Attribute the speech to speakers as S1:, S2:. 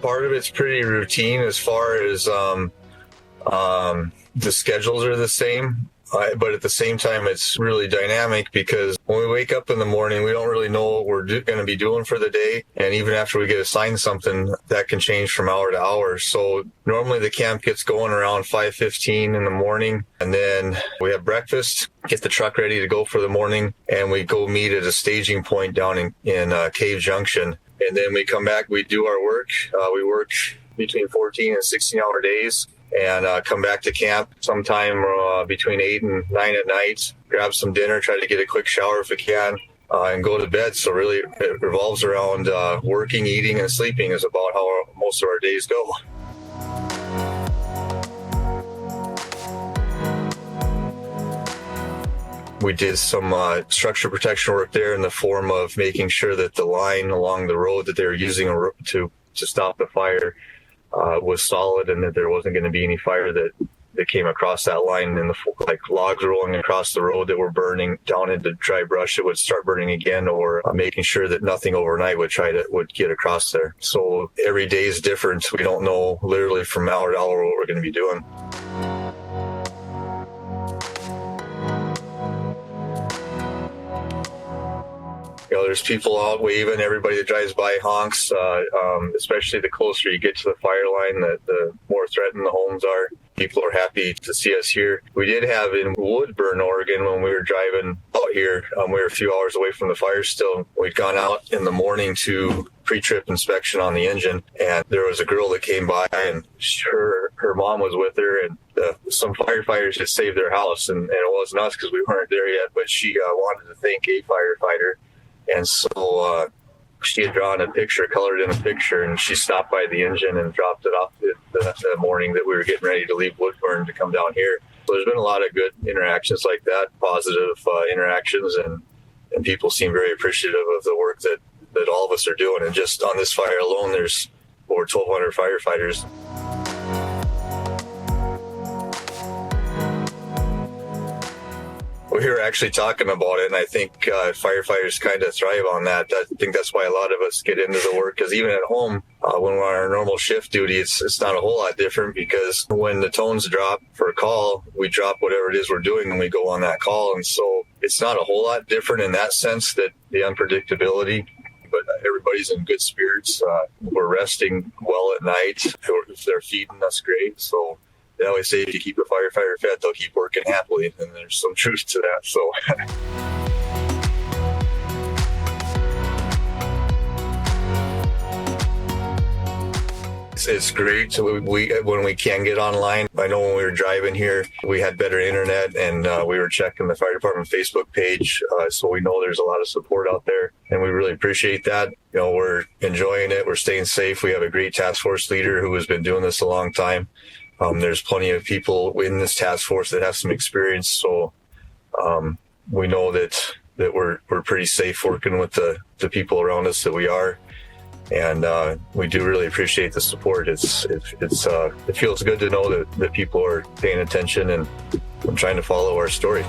S1: Part of it's pretty routine as far as the schedules are the same. But at the same time, it's really dynamic because when we wake up in the morning, we don't really know what we're going to be doing for the day. And even after we get assigned something, that can change from hour to hour. So normally the camp gets going around 5:15 in the morning. And then we have breakfast, get the truck ready to go for the morning. And we go meet at a staging point down in Cave Junction. And then we come back, we do our work. We work between 14 and 16-hour days. And come back to camp sometime between 8 and 9 at night, grab some dinner, try to get a quick shower if we can, and go to bed. So really it revolves around working, eating, and sleeping is about how most of our days go. We did some structure protection work there in the form of making sure that the line along the road that they were using to stop the fire was solid, and that there wasn't going to be any fire that came across that line, and like logs rolling across the road that were burning down into dry brush that would start burning again, or making sure that nothing overnight would get across there. So every day is different. We don't know literally from hour to hour what we're going to be doing. You know, there's people out waving. Everybody that drives by honks, especially the closer you get to the fire line, the more threatened the homes are. People are happy to see us here. We did have in Woodburn, Oregon, when we were driving out here, we were a few hours away from the fire still. We'd gone out in the morning to pre-trip inspection on the engine, and there was a girl that came by, and her mom was with her, and some firefighters just saved their house, and it wasn't us because we weren't there yet, but she wanted to thank a firefighter. And so she had drawn a picture, colored in a picture, and she stopped by the engine and dropped it off the morning that we were getting ready to leave Woodburn to come down here. So there's been a lot of good interactions like that, positive interactions, and people seem very appreciative of the work that all of us are doing. And just on this fire alone, there's over 1,200 firefighters. We were actually talking about it, and I think firefighters kind of thrive on that. I think that's why a lot of us get into the work, because even at home, when we're on our normal shift duty, it's not a whole lot different, because when the tones drop for a call, we drop whatever it is we're doing and we go on that call. And so it's not a whole lot different in that sense, that the unpredictability, but everybody's in good spirits. We're resting well at night. If they're feeding us, great. So they always say if you keep a firefighter fed, they'll keep working happily, and there's some truth to that. So it's great. So when we can get online, I know when we were driving here, we had better internet, and we were checking the fire department Facebook page, so we know there's a lot of support out there, and we really appreciate that. You know, we're enjoying it. We're staying safe. We have a great task force leader who has been doing this a long time. There's plenty of people in this task force that have some experience, so we know that we're pretty safe working with the people around us that we are, and we do really appreciate the support. It feels good to know that people are paying attention and trying to follow our story.